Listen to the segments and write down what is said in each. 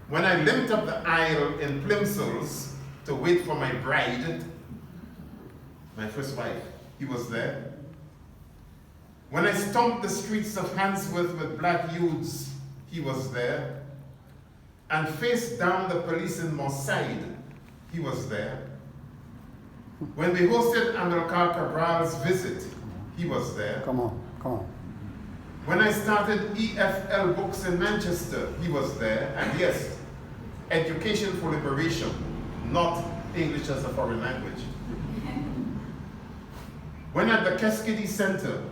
When I limped up the aisle in plimsolls to wait for my bride, my first wife, he was there. When I stomped the streets of Handsworth with black youths, he was there. And faced down the police in Moorside, he was there. When we hosted Amilcar Cabral's visit, he was there. Come on. When I started EFL Books in Manchester, he was there. And yes, education for liberation, not English as a foreign language. When at the Keskidi Center,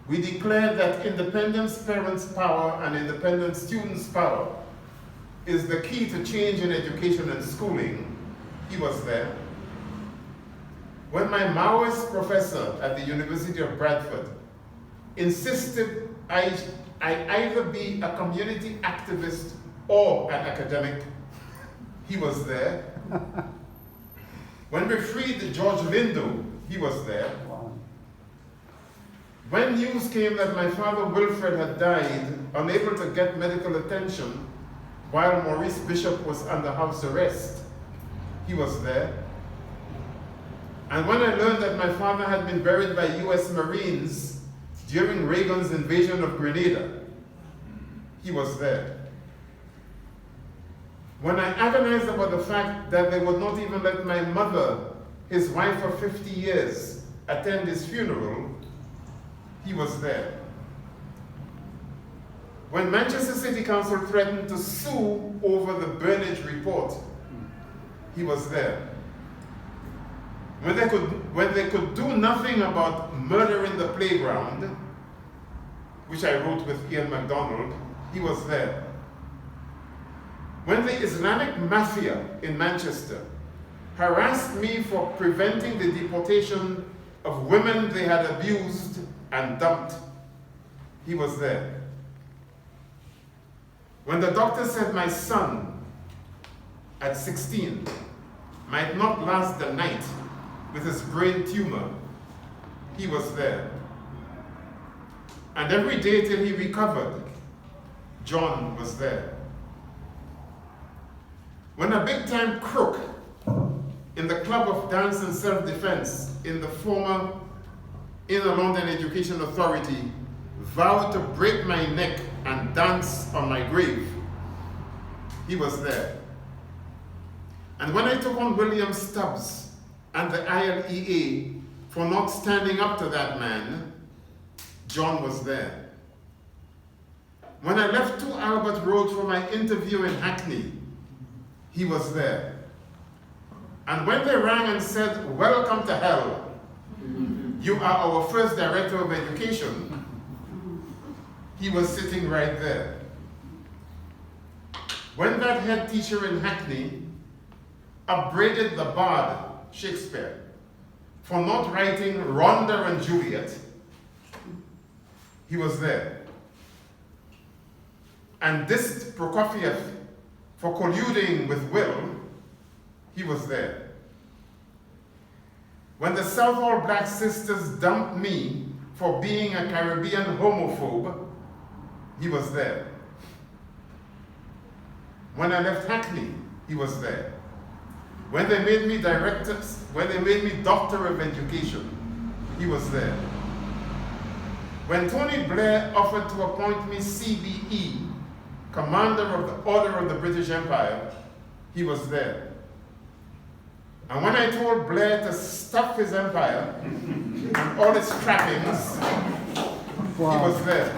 we declared that independent parents' power and independent students' power is the key to change in education and schooling, he was there. When my Maoist professor at the University of Bradford insisted I either be a community activist or an academic, he was there. When we freed George Lindo, he was there. When news came that my father Wilfred had died, unable to get medical attention, while Maurice Bishop was under house arrest, he was there. And when I learned that my father had been buried by US Marines during Reagan's invasion of Grenada, he was there. When I agonized about the fact that they would not even let my mother, his wife for 50 years, attend his funeral, he was there. When Manchester City Council threatened to sue over the Burnage report, he was there. When they could do nothing about murder in the playground, which I wrote with Ian MacDonald, he was there. When the Islamic Mafia in Manchester harassed me for preventing the deportation of women they had abused and dumped, he was there. When the doctor said my son, at 16, might not last the night with his brain tumor, he was there. And every day till he recovered, John was there. When a big-time crook in the Club of Dance and Self-Defense in the former Inner London Education Authority vowed to break my neck and dance on my grave, he was there. And when I took on William Stubbs and the ILEA for not standing up to that man, John was there. When I left 2 Albert Road for my interview in Hackney, he was there. And when they rang and said, "Welcome to hell, you are our first director of education," he was sitting right there. When that head teacher in Hackney upbraided the bard, Shakespeare, for not writing Rhonda and Juliet, he was there. And dissed Prokofiev for colluding with Will, he was there. When the Southall Black Sisters dumped me for being a Caribbean homophobe, he was there. When I left Hackney, he was there. When they made me doctor of education, he was there. When Tony Blair offered to appoint me CBE, Commander of the Order of the British Empire, he was there. And when I told Blair to stuff his empire and all its trappings, he was there.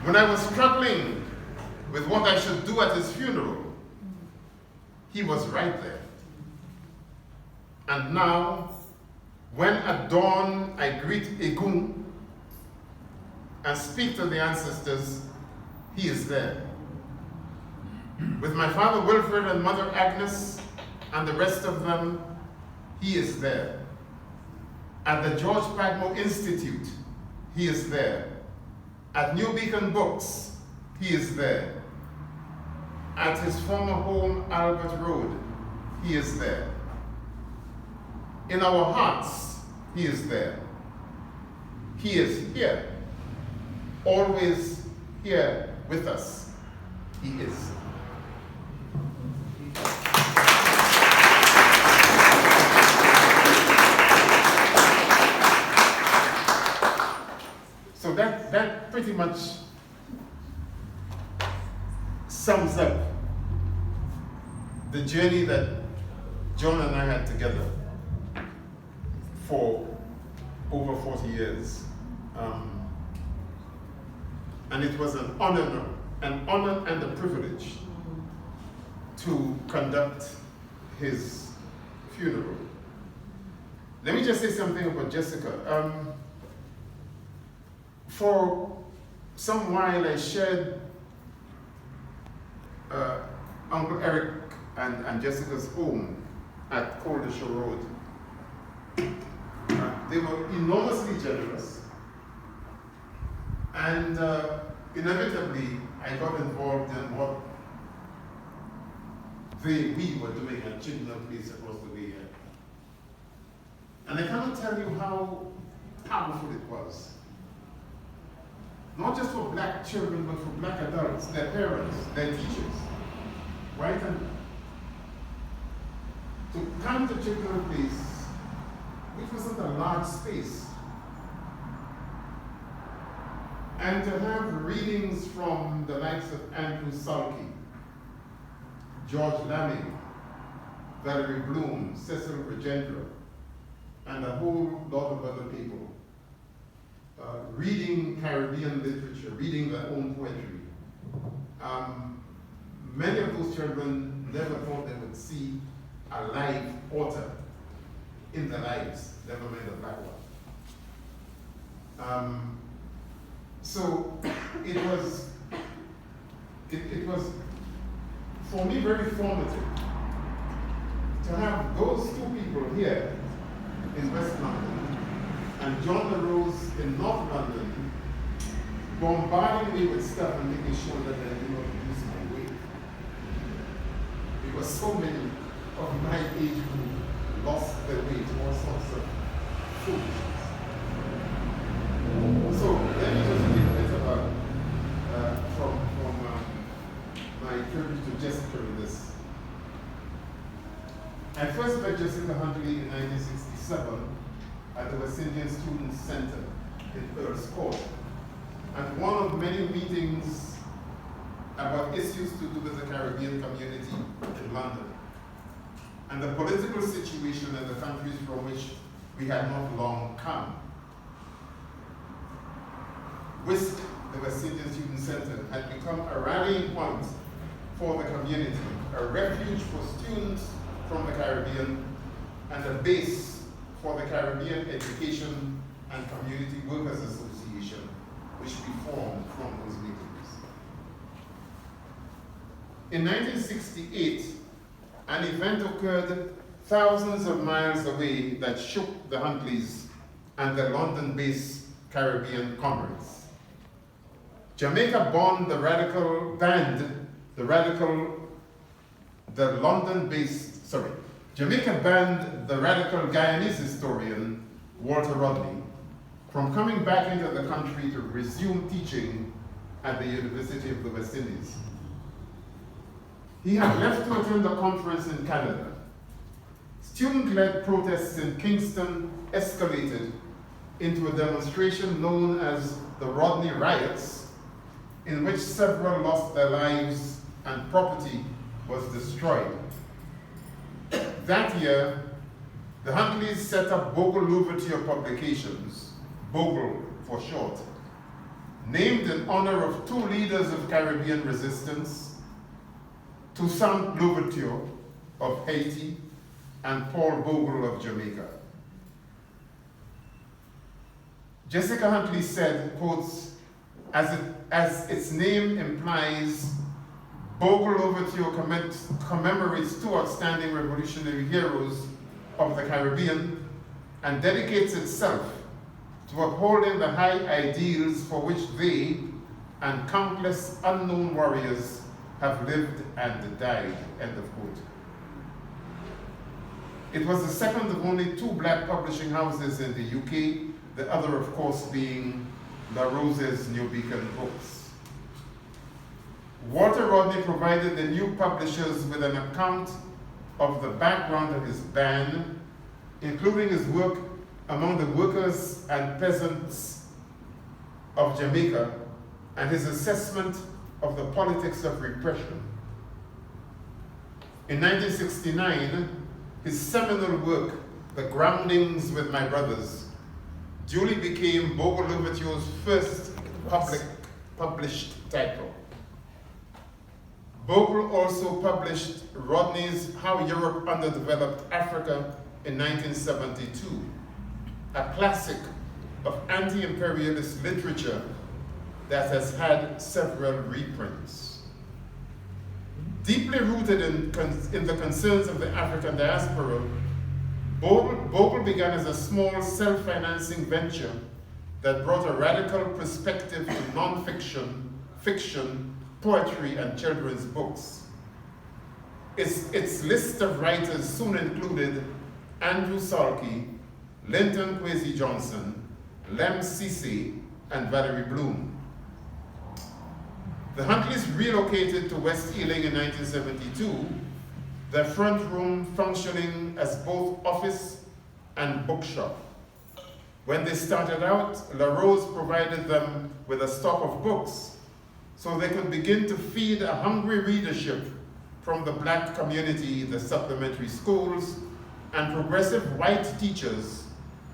When I was struggling with what I should do at his funeral, he was right there. And now, when at dawn I greet Egun and speak to the ancestors, he is there. With my father Wilfred and mother Agnes and the rest of them, he is there. At the George Padmore Institute, he is there. At New Beacon Books, he is there. At his former home, Albert Road, he is there. In our hearts, he is there. He is here, always here with us. He is. So that pretty much sums up the journey that John and I had together for over 40 years. And it was an honor and a privilege to conduct his funeral. Let me just say something about Jessica. For some while I shared Uncle Eric and Jessica's home at Coldisher Road. They were enormously generous, and inevitably I got involved in what we were doing at Chigwell Place across the way here. And I cannot tell you how powerful it was. Not just for black children, but for black adults, their parents, their teachers, right? And to come to Chigwell Place, which wasn't a large space, and to have readings from the likes of Andrew Salke, George Lamming, Valerie Bloom, Cecil Regendra, and a whole lot of other people, reading Caribbean literature, reading their own poetry. Many of those children never thought they would see a live author in their lives, never mind a black one. So it was for me very formative to have those two people here in West London and John LaRose in North London bombarding me with stuff and making sure that I did not lose my way. Because so many of my age group lost their way to all sorts of foolishness. So let me just read a bit about from my tribute to Jessica in this. I first met Jessica Huntley in 1967 at the West Indian Students' Center in Earl's Court, at one of many meetings about issues to do with the Caribbean community in London and the political situation in the countries from which we had not long come. WISC, the West Indian Student Center, had become a rallying point for the community, a refuge for students from the Caribbean, and a base for the Caribbean Education and Community Workers Association, which we formed from those meetings. In 1968, an event occurred thousands of miles away that shook the Huntleys and their London-based Caribbean comrades. Jamaica banned the radical Guyanese historian Walter Rodney from coming back into the country to resume teaching at the University of the West Indies. He had left to attend a conference in Canada. Student-led protests in Kingston escalated into a demonstration known as the Rodney Riots, in which several lost their lives and property was destroyed. That year, the Huntleys set up Bogle Louverture Publications, Bogle for short, named in honor of two leaders of Caribbean resistance, Toussaint Louverture of Haiti and Paul Bogle of Jamaica. Jessica Huntley said, quotes, as its name implies, Bogle Louverture commemorates two outstanding revolutionary heroes of the Caribbean and dedicates itself to upholding the high ideals for which they and countless unknown warriors have lived and died, end of quote. It was the second of only two black publishing houses in the UK, the other, of course, being La Rose's New Beacon Books. Walter Rodney provided the new publishers with an account of the background of his band, including his work among the workers and peasants of Jamaica and his assessment of the politics of repression. In 1969, his seminal work, The Groundings with My Brothers, duly became Bogle Louverture's first published title. Bogle also published Rodney's How Europe Underdeveloped Africa in 1972, a classic of anti-imperialist literature that has had several reprints. Deeply rooted in the concerns of the African diaspora, Bogle began as a small self-financing venture that brought a radical perspective to non-fiction, fiction, poetry, and children's books. Its list of writers soon included Andrew Salkey, Linton Kwesi Johnson, Lem Cisse, and Valerie Bloom. The Huntleys relocated to West Ealing in 1972, their front room functioning as both office and bookshop. When they started out, La Rose provided them with a stock of books so they could begin to feed a hungry readership from the Black community, the supplementary schools, and progressive white teachers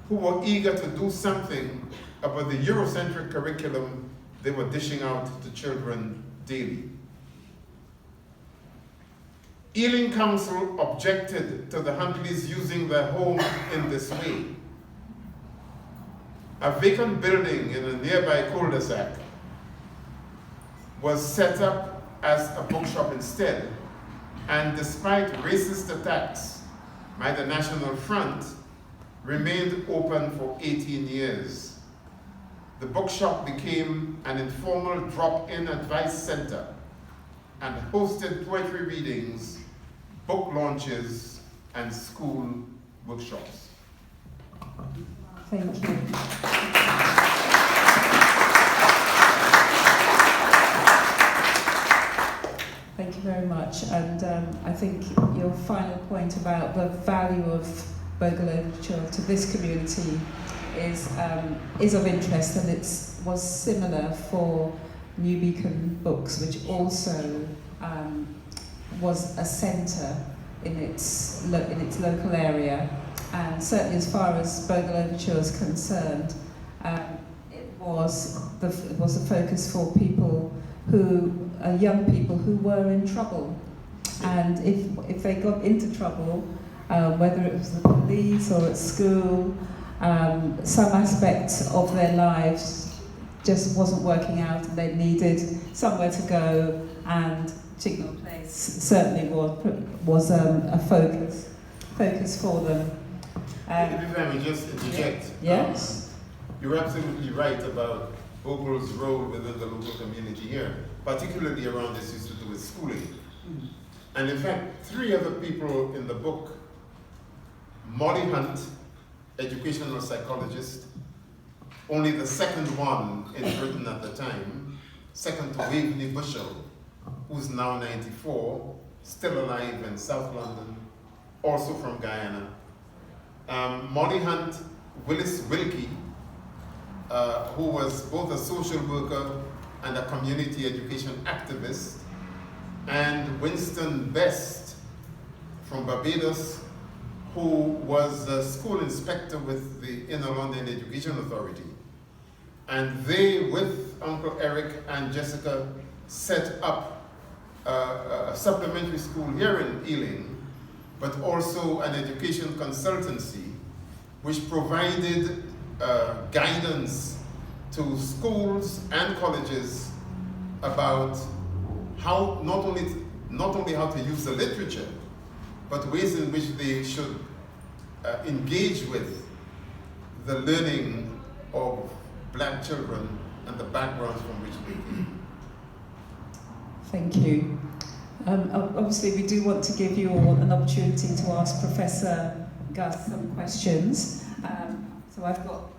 who were eager to do something about the Eurocentric curriculum they were dishing out to children daily. Ealing Council objected to the Huntleys using their home in this way. A vacant building in a nearby cul-de-sac was set up as a bookshop instead, and despite racist attacks by the National Front, remained open for 18 years. The bookshop became an informal drop-in advice center and hosted poetry readings, book launches, and school workshops. Thank you. Thank you very much. And I think your final point about the value of Bogle literature to this community is of interest, and it was similar for New Beacon Books, which also was a centre in its local area. And certainly as far as Bogle literature is concerned, it was the focus for people young people who were in trouble. And if they got into trouble, whether it was the police or at school, some aspects of their lives just wasn't working out, and they needed somewhere to go, and Chigwell Place certainly was a focus for them. If I may just interject. Yes. You're absolutely right about Bogle's role within the local community here, particularly around this used to do with schooling. And in fact, 3 other people in the book, Molly Hunt, educational psychologist, only the second one in Britain at the time, second to Waveney Bushell, who's now 94, still alive in South London, also from Guyana. Molly Hunt, Willis Wilkie, who was both a social worker and a community education activist, and Winston Best from Barbados, who was a school inspector with the Inner London Education Authority. And they, with Uncle Eric and Jessica, set up a supplementary school here in Ealing, but also an education consultancy, which provided guidance to schools and colleges about how not only how to use the literature, but ways in which they should engage with the learning of Black children and the backgrounds from which they came. Thank you. Obviously, we do want to give you all an opportunity to ask Professor Gus some questions. So I've got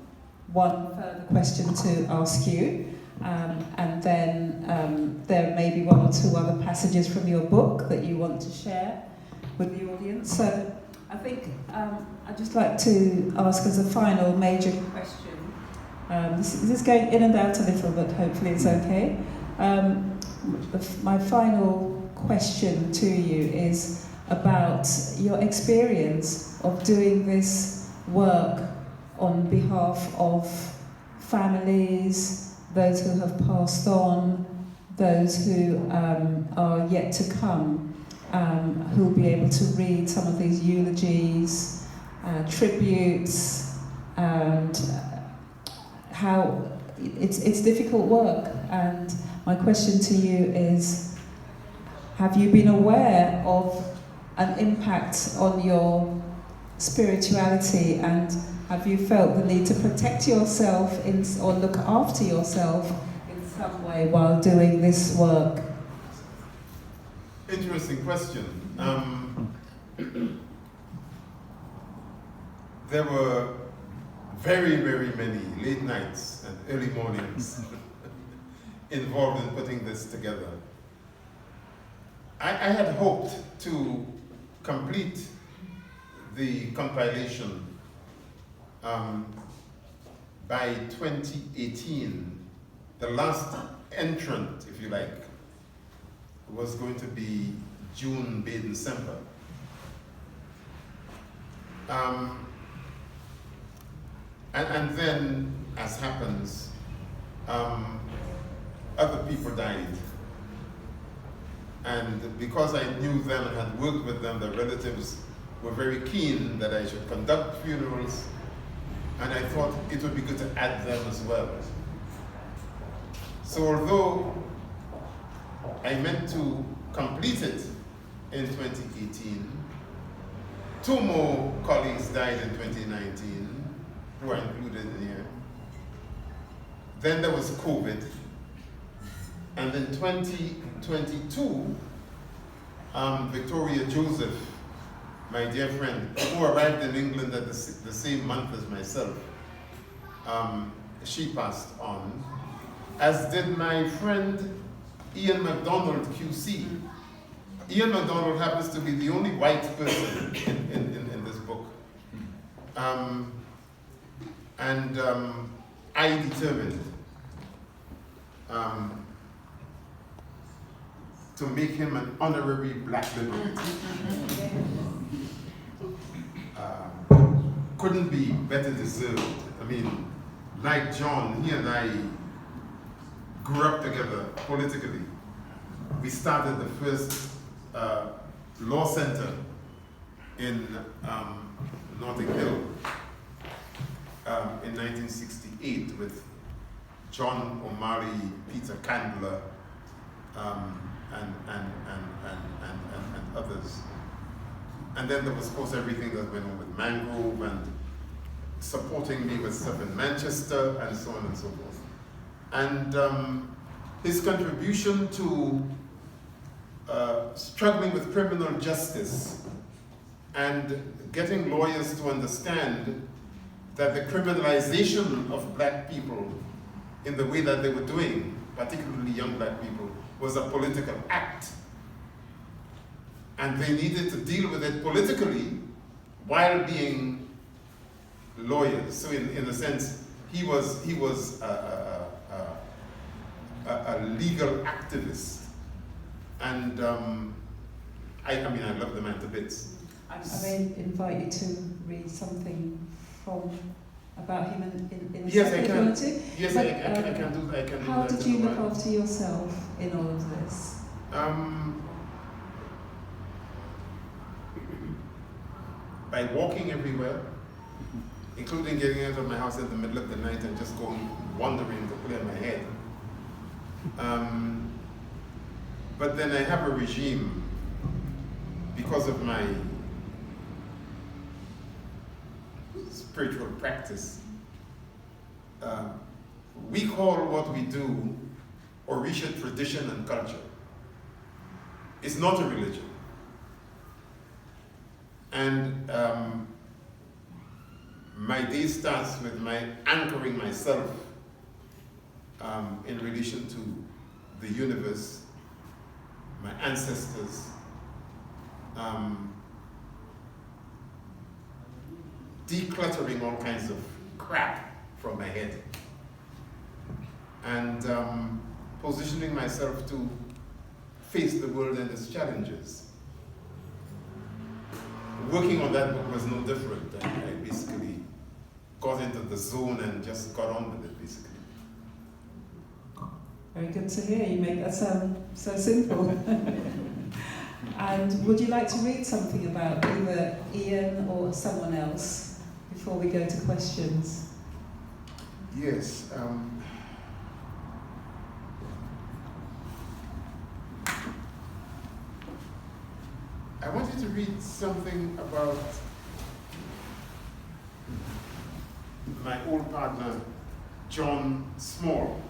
one further question to ask you, and then there may be one or two other passages from your book that you want to share with the audience. So I think I'd just like to ask as a final major question. This is going in and out a little, but hopefully it's okay. My final question to you is about your experience of doing this work on behalf of families, those who have passed on, those who are yet to come, who'll be able to read some of these eulogies, tributes, and how it's difficult work. And my question to you is, have you been aware of an impact on your spirituality, and have you felt the need to protect yourself or look after yourself in some way while doing this work? Interesting question. There were very, very many late nights and early mornings involved in putting this together. I had hoped to complete the compilation by 2018. The last entrant, if you like, was going to be June, May, December. And then, as happens, other people died. And because I knew them and had worked with them, the relatives were very keen that I should conduct funerals, and I thought it would be good to add them as well. So although I meant to complete it in 2018, 2 more colleagues died in 2019, who are included in here. Then there was COVID. And in 2022, Victoria Joseph, my dear friend, who arrived in England at the same month as myself, she passed on, as did my friend Ian MacDonald, QC. Ian MacDonald happens to be the only white person in this book. I determined to make him an honorary black liberal. Couldn't be better deserved. I mean, like John, he and I grew up together politically. We started the first law center in Notting Hill in 1968 with John O'Malley, Peter Candler, and others. And then there was, of course, everything that went on with Mangrove and supporting me with stuff in Manchester and so on and so forth. And his contribution to struggling with criminal justice and getting lawyers to understand that the criminalization of black people in the way that they were doing, particularly young black people, was a political act. And they needed to deal with it politically while being lawyers. So in a sense, he was a legal activist. And I mean, I love the man to bits. I may invite you to read something about him in yes, I can. Yes, but, I can do that. How did you look after yourself in all of this? By walking everywhere, including getting out of my house in the middle of the night and just going wandering to clear my head. But then I have a regime because of my spiritual practice. We call what we do Orisha tradition and culture. It's not a religion. And my day starts with my anchoring myself in relation to the universe, my ancestors, decluttering all kinds of crap from my head, and positioning myself to face the world and its challenges. Working on that book was no different. I basically got into the zone and just got on with it, basically. Very good to hear. You make that sound so simple. And would you like to read something about either Ian or someone else before we go to questions? Yes. I wanted to read something about my old partner, John Small.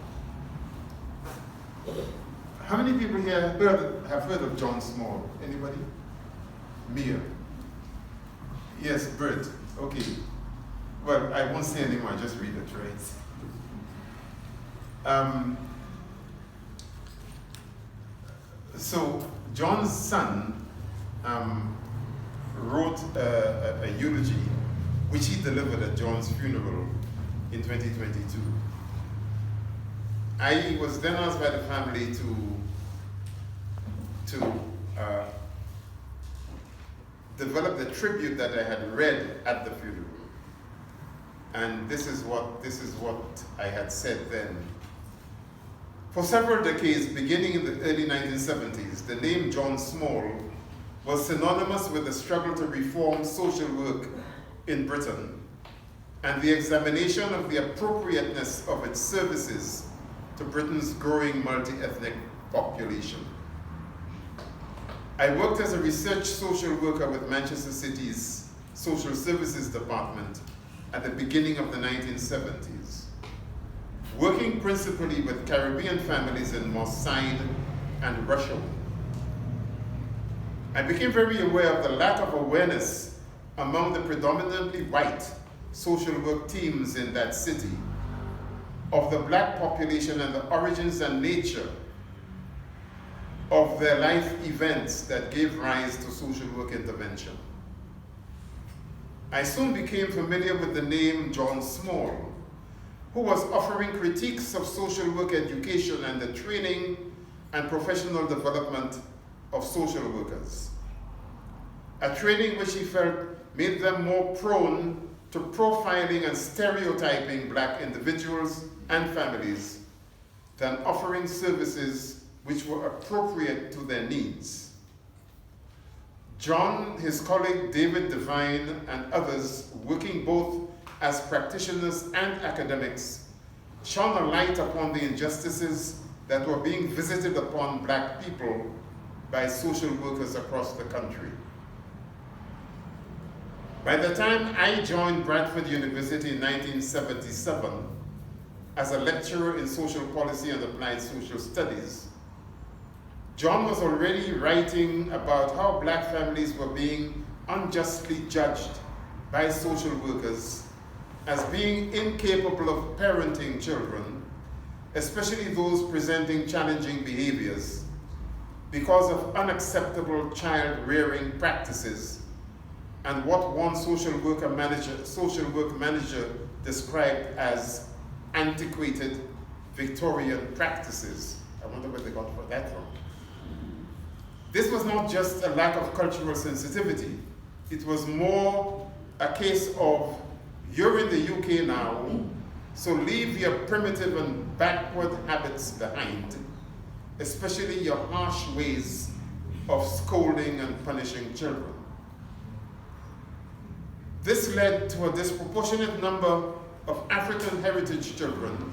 How many people here have heard of John Small? Anybody? Mia? Yes, Bert. Okay. Well, I won't say anymore, I just read it, right? So, John's son wrote a eulogy which he delivered at John's funeral in 2022. I was then asked by the family to develop the tribute that I had read at the funeral. And this is what I had said then. For several decades, beginning in the early 1970s, the name John Small was synonymous with the struggle to reform social work in Britain and the examination of the appropriateness of its services to Britain's growing multi-ethnic population. I worked as a research social worker with Manchester City's Social Services Department at the beginning of the 1970s, working principally with Caribbean families in Moss Side and Russia. I became very aware of the lack of awareness among the predominantly white social work teams in that city of the black population and the origins and nature of their life events that gave rise to social work intervention. I soon became familiar with the name John Small, who was offering critiques of social work education and the training and professional development of social workers. A training which he felt made them more prone to profiling and stereotyping black individuals and families than offering services which were appropriate to their needs. John, his colleague David Devine, and others working both as practitioners and academics shone a light upon the injustices that were being visited upon black people by social workers across the country. By the time I joined Bradford University in 1977 as a lecturer in social policy and applied social studies, John was already writing about how black families were being unjustly judged by social workers as being incapable of parenting children, especially those presenting challenging behaviors, because of unacceptable child rearing practices and what one social work manager described as antiquated Victorian practices. I wonder where they got that from. This was not just a lack of cultural sensitivity. It was more a case of, you're in the UK now, so leave your primitive and backward habits behind, especially your harsh ways of scolding and punishing children. This led to a disproportionate number of African heritage children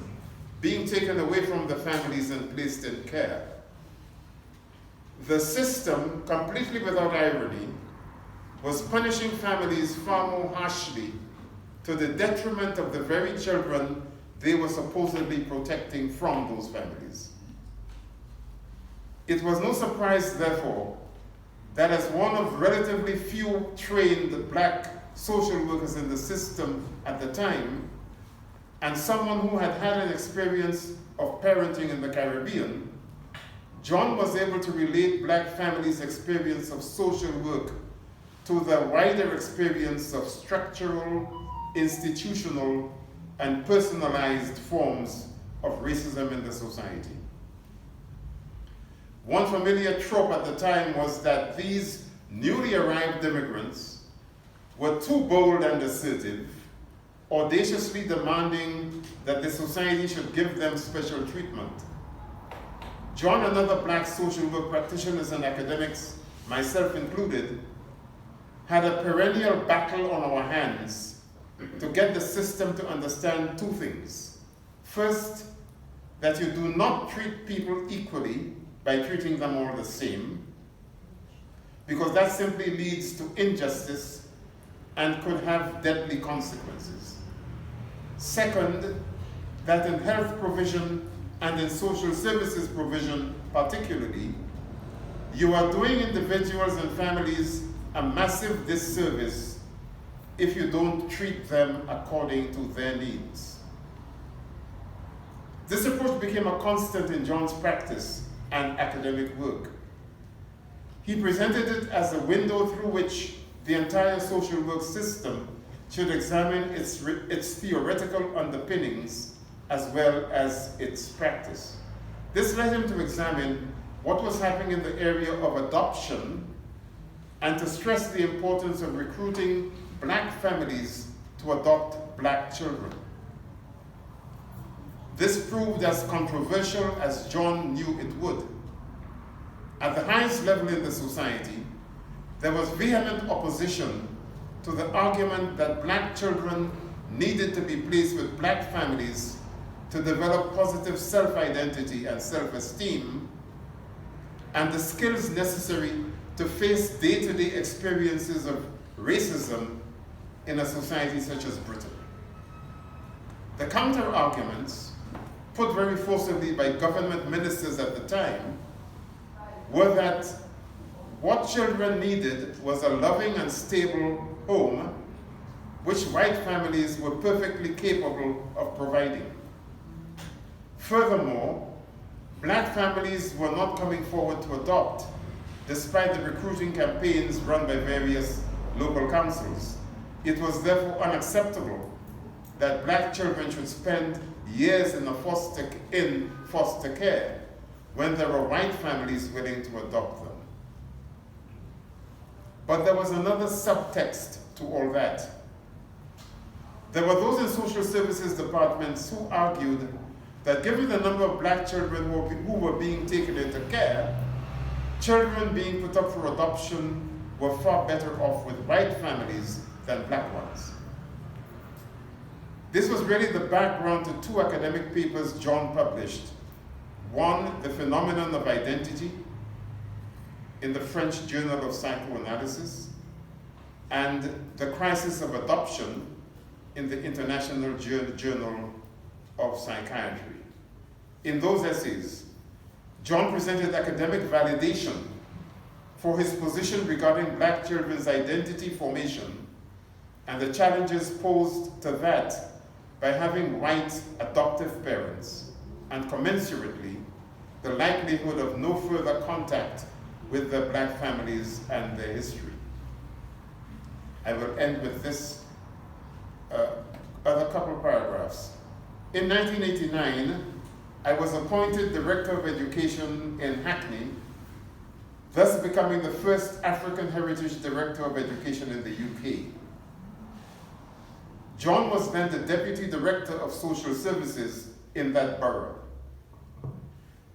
being taken away from their families and placed in care. The system, completely without irony, was punishing families far more harshly to the detriment of the very children they were supposedly protecting from those families. It was no surprise, therefore, that as one of relatively few trained black social workers in the system at the time, and someone who had had an experience of parenting in the Caribbean, John was able to relate black families' experience of social work to the wider experience of structural, institutional, and personalized forms of racism in the society. One familiar trope at the time was that these newly arrived immigrants were too bold and assertive, audaciously demanding that the society should give them special treatment. John and other black social work practitioners and academics, myself included, had a perennial battle on our hands to get the system to understand two things. First, that you do not treat people equally by treating them all the same, because that simply leads to injustice and could have deadly consequences. Second, that in health provision and in social services provision particularly, you are doing individuals and families a massive disservice if you don't treat them according to their needs. This approach became a constant in John's practice and academic work. He presented it as a window through which the entire social work system should examine its theoretical underpinnings as well as its practice. This led him to examine what was happening in the area of adoption and to stress the importance of recruiting black families to adopt black children. This proved as controversial as John knew it would. At the highest level in the society, there was vehement opposition to the argument that black children needed to be placed with black families to develop positive self-identity and self-esteem and the skills necessary to face day-to-day experiences of racism in a society such as Britain. The counter-arguments, put very forcibly by government ministers at the time, were that what children needed was a loving and stable home, which white families were perfectly capable of providing. Furthermore, black families were not coming forward to adopt, despite the recruiting campaigns run by various local councils. It was therefore unacceptable that black children should spend years in foster care when there were white families willing to adopt them. But there was another subtext to all that. There were those in social services departments who argued that given the number of black children who were being taken into care, children being put up for adoption were far better off with white families than black ones. This was really the background to two academic papers John published. One, The Phenomenon of Identity, in the French Journal of Psychoanalysis, and The Crisis of Adoption in the International Journal of Psychiatry. In those essays, John presented academic validation for his position regarding black children's identity formation and the challenges posed to that by having white adoptive parents, and commensurately, the likelihood of no further contact with their black families and their history. I will end with this other couple paragraphs. In 1989, I was appointed Director of Education in Hackney, thus becoming the first African Heritage Director of Education in the UK. John was then the Deputy Director of Social Services in that borough.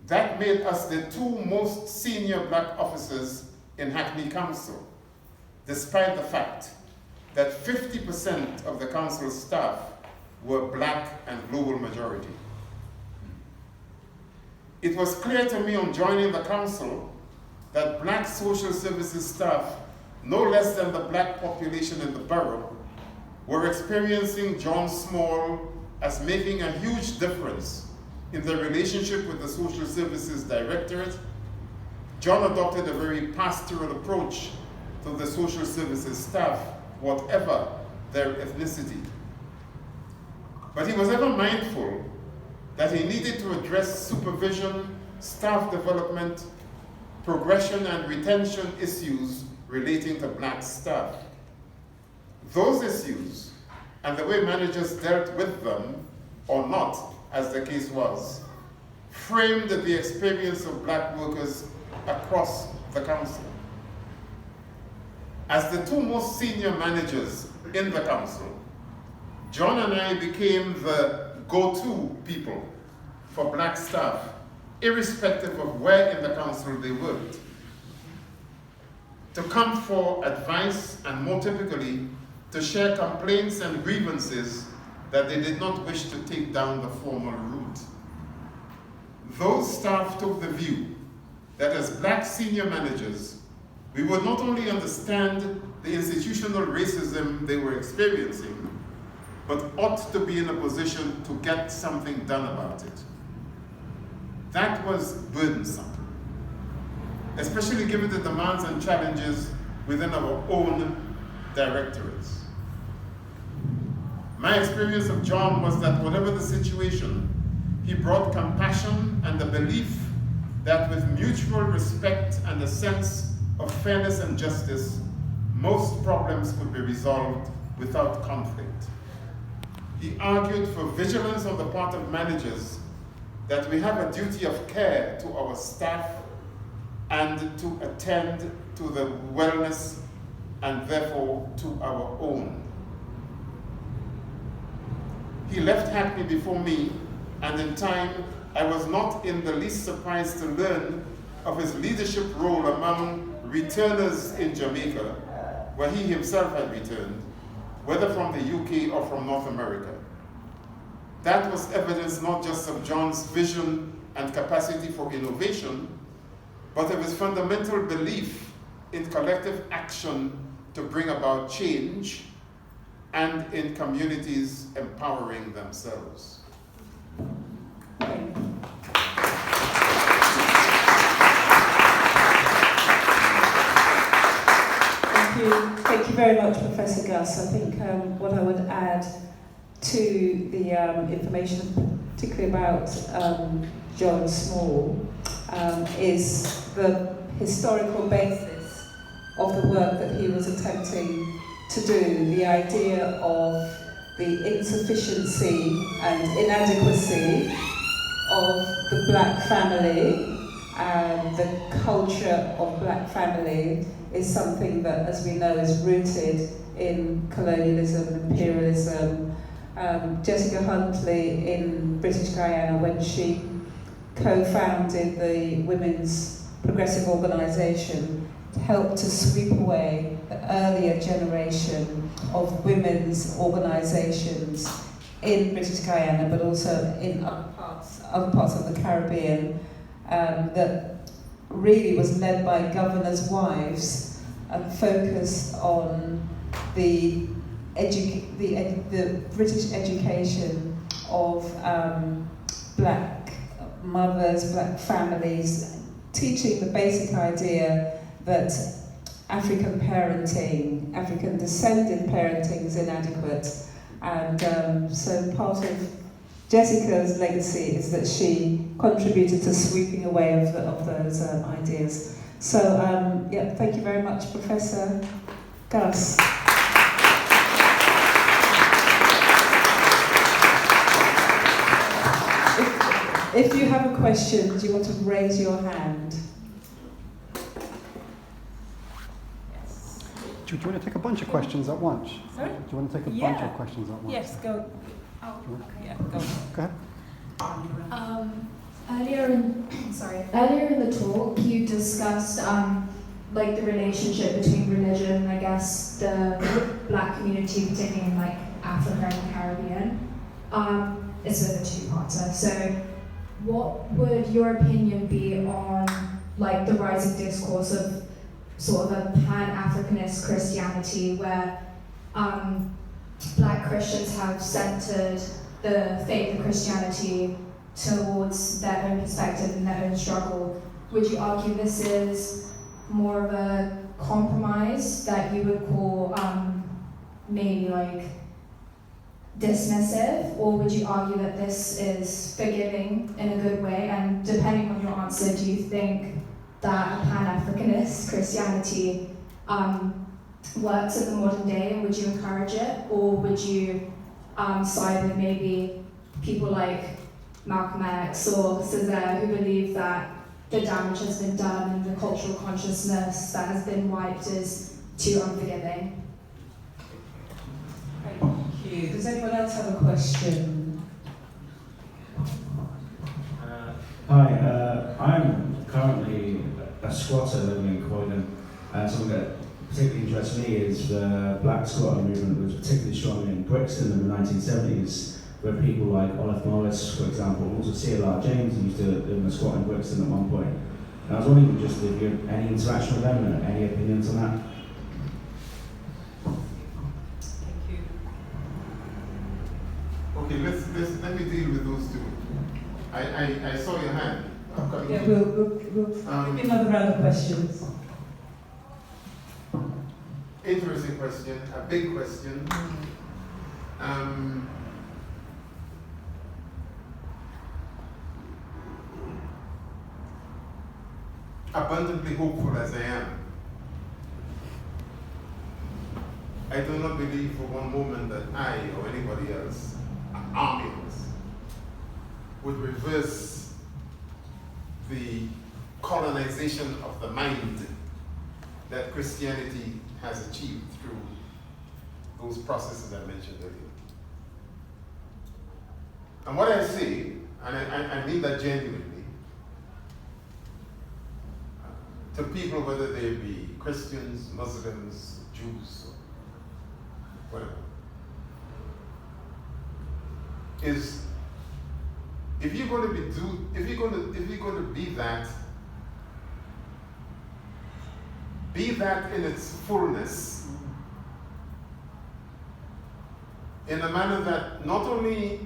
That made us the two most senior black officers in Hackney Council, despite the fact that 50% of the council's staff were black and global majority. It was clear to me on joining the council that black social services staff, no less than the black population in the borough, were experiencing John Small as making a huge difference in their relationship with the Social Services Directorate. John adopted a very pastoral approach to the social services staff, whatever their ethnicity. But he was ever mindful that he needed to address supervision, staff development, progression and retention issues relating to black staff. Those issues, and the way managers dealt with them, or not, as the case was, framed the experience of black workers across the council. As the two most senior managers in the council, John and I became the go-to people for black staff, irrespective of where in the council they worked, to come for advice and, more typically, to share complaints and grievances that they did not wish to take down the formal route. Those staff took the view that as black senior managers, we would not only understand the institutional racism they were experiencing, but ought to be in a position to get something done about it. That was burdensome, especially given the demands and challenges within our own directorates. My experience of John was that whatever the situation, he brought compassion and the belief that with mutual respect and a sense of fairness and justice, most problems could be resolved without conflict. He argued for vigilance on the part of managers that we have a duty of care to our staff and to attend to the wellness and therefore to our own. He left Hackney before me, and in time, I was not in the least surprised to learn of his leadership role among returners in Jamaica, where he himself had returned, whether from the UK or from North America. That was evidence not just of John's vision and capacity for innovation, but of his fundamental belief in collective action to bring about change and in communities empowering themselves. Thank you very much, Professor Gus. I think what I would add to the information, particularly about John Small, is the historical basis of the work that he was attempting to do, the idea of the insufficiency and inadequacy of the black family and the culture of black family is something that, as we know, is rooted in colonialism, imperialism. Jessica Huntley in British Guyana, when she co-founded the Women's Progressive Organisation, helped to sweep away the earlier generation of women's organisations in British Guyana, but also in other parts of the Caribbean, that really was led by governors' wives and focused on the British education of black mothers, black families, teaching the basic idea that African parenting, African descended parenting is inadequate. And so part of Jessica's legacy is that she contributed to sweeping away of those ideas. So, yeah, thank you very much, Professor Gus. If you have a question, do you want to raise your hand? Do you want to take a bunch of questions at once? Sorry? Do you want to take a bunch of questions at once? Yes, go. Oh, okay. Yeah, go. Go ahead. Earlier in the talk, you discussed like the relationship between religion and I guess the black community, particularly in like Africa and the Caribbean. It's a two-parter. So, what would your opinion be on like the rising discourse of sort of a pan-Africanist Christianity where black Christians have centered the faith of Christianity towards their own perspective and their own struggle? Would you argue this is more of a compromise that you would call maybe like dismissive, or would you argue that this is forgiving in a good way? And depending on your answer, do you think that Pan-Africanist Christianity works in the modern day, and would you encourage it, or would you side with maybe people like Malcolm X or Césaire, who believe that the damage has been done and the cultural consciousness that has been wiped is too unforgiving? Thank you. Does anyone else have a question? Hi, I'm currently a squatter living in Croydon, and something that particularly interests me is the black squatter movement that was particularly strong in Brixton in the 1970s, where people like Olive Morris, for example, also C.L.R. James used to live in a squat in Brixton at one point. And I was wondering just if you had any interaction with them and any opinions on that. Thank you. Okay, let me deal with those two. I saw your hand. Yeah, we'll give another round of questions. Interesting question, a big question. Abundantly hopeful as I am, I do not believe for one moment that I or anybody else, armies, would reverse the colonization of the mind that Christianity has achieved through those processes I mentioned earlier. And what I say, and I mean that genuinely, to people, whether they be Christians, Muslims, Jews, or whatever, is if you're going to be that in its fullness, in a manner that not only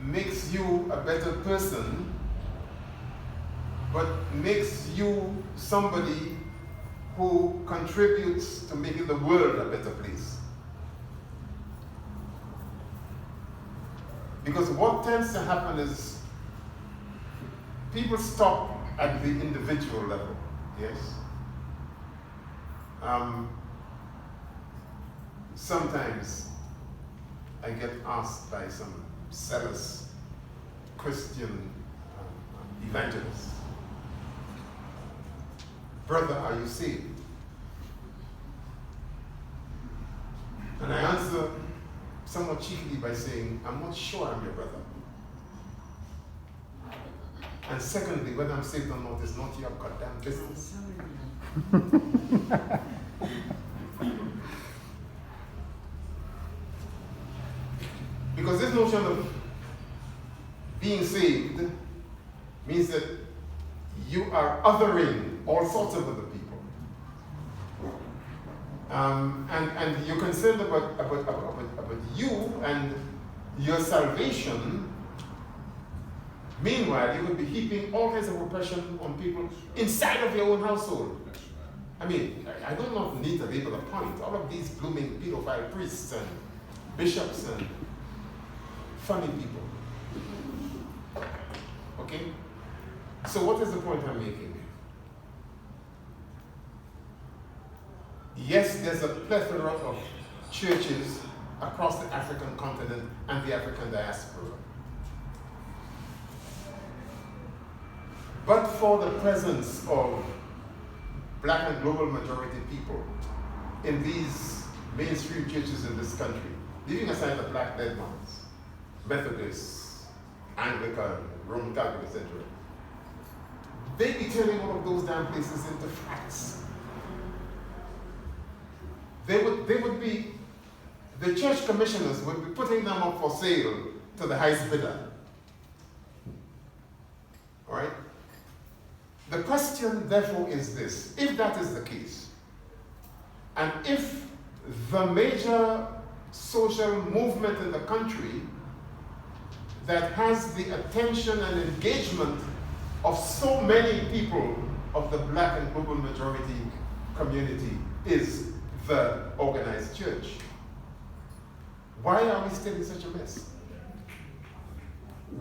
makes you a better person, but makes you somebody who contributes to making the world a better place. Because what tends to happen is people stop at the individual level, yes? Sometimes I get asked by some zealous Christian evangelists, "Brother, are you saved?" And I answer somewhat cheekily by saying, "I'm not sure I'm your brother. And secondly, whether I'm saved or not is not your goddamn business." Because this notion of being saved means that you are othering all sorts of other people. And you're concerned about you and your salvation. Meanwhile, you could be heaping all kinds of oppression on people inside of your own household. I mean, I do not need to label a point. All of these blooming pedophile priests and bishops and funny people. Okay? So what is the point I'm making? Yes, there's a plethora of churches across the African continent and the African diaspora. But for the presence of black and global majority people in these mainstream churches in this country, leaving aside the black-led ones, Methodists, Anglican, Roman Catholic, etc., they'd be turning all of those damn places into flats. They would be, the church commissioners would be putting them up for sale to the highest bidder. All right? The question, therefore, is this: if that is the case, and if the major social movement in the country that has the attention and engagement of so many people of the black and global majority community is the organized church, Why are we still in such a mess?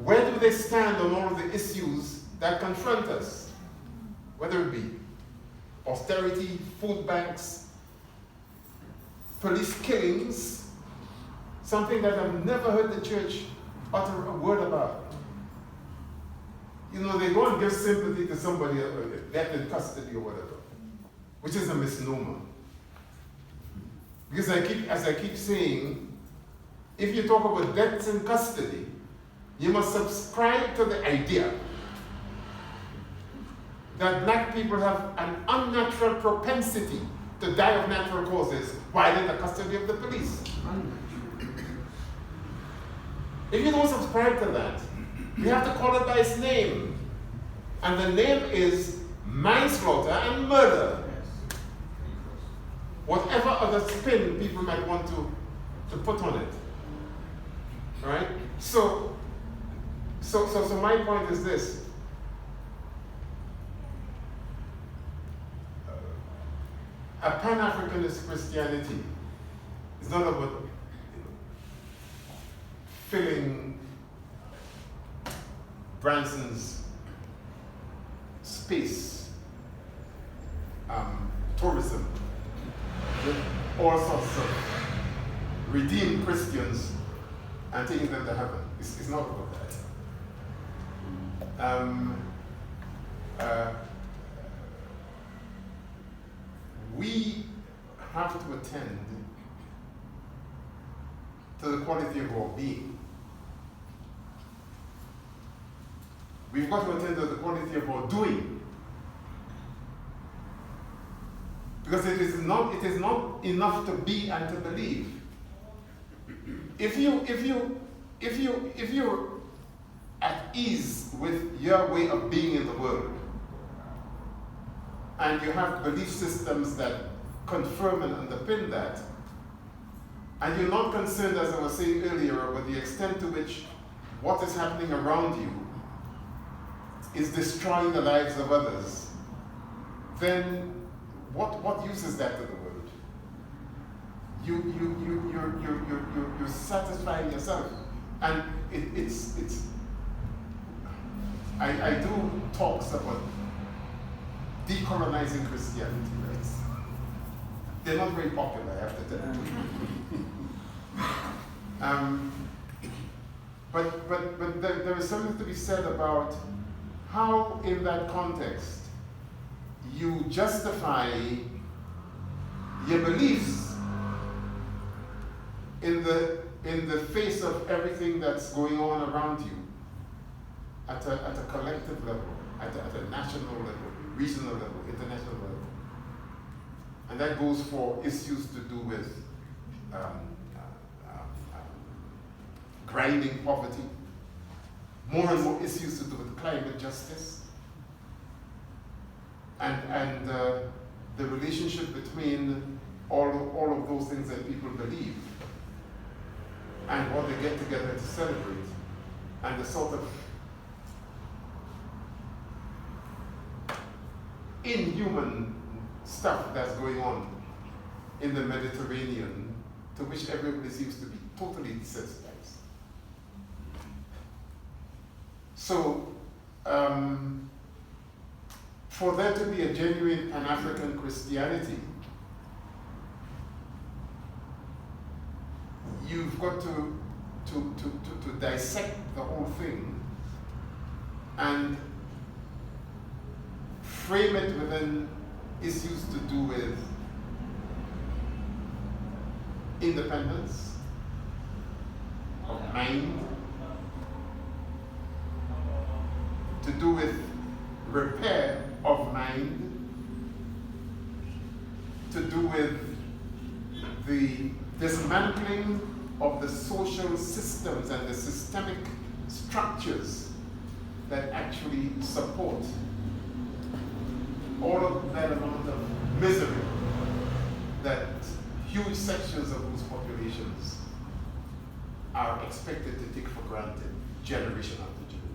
Where do they stand on all of the issues that confront us? Whether it be austerity, food banks, police killings, something that I've never heard the church utter a word about. You know, they go and give sympathy to somebody left in custody or whatever, which is a misnomer. Because as I keep saying, if you talk about deaths in custody, you must subscribe to the idea that black people have an unnatural propensity to die of natural causes while in the custody of the police. If you don't subscribe to that, you have to call it by its name. And the name is manslaughter and murder. Whatever other spin people might want to put on it. All right? So my point is this. A Pan-Africanist Christianity is not about filling Branson's space, tourism, with all sorts of redeemed Christians and taking them to heaven. It's not about that. We have to attend to the quality of our being. We've got to attend to the quality of our doing. Because it is not enough to be and to believe. If you're at ease with your way of being in the world, and you have belief systems that confirm and underpin that, and you're not concerned, as I was saying earlier, about the extent to which what is happening around you is destroying the lives of others, then what use is that to the world? You're satisfying yourself, and I do talks about decolonizing Christianity, right? They're not very popular, I have to tell you. But there is something to be said about how, in that context, you justify your beliefs in the face of everything that's going on around you at a collective level, at a national level, regional level, international level. And that goes for issues to do with grinding poverty, more and more issues to do with climate justice, and the relationship between all of those things that people believe and what they get together to celebrate, and the sort of inhuman stuff that's going on in the Mediterranean, to which everybody seems to be totally desensitized. So, for there to be a genuine Pan-African Christianity, you've got to dissect the whole thing and frame it within issues to do with independence of mind, to do with repair of mind, to do with the dismantling of the social systems and the systemic structures that actually support all of that amount of misery that huge sections of those populations are expected to take for granted generation after generation.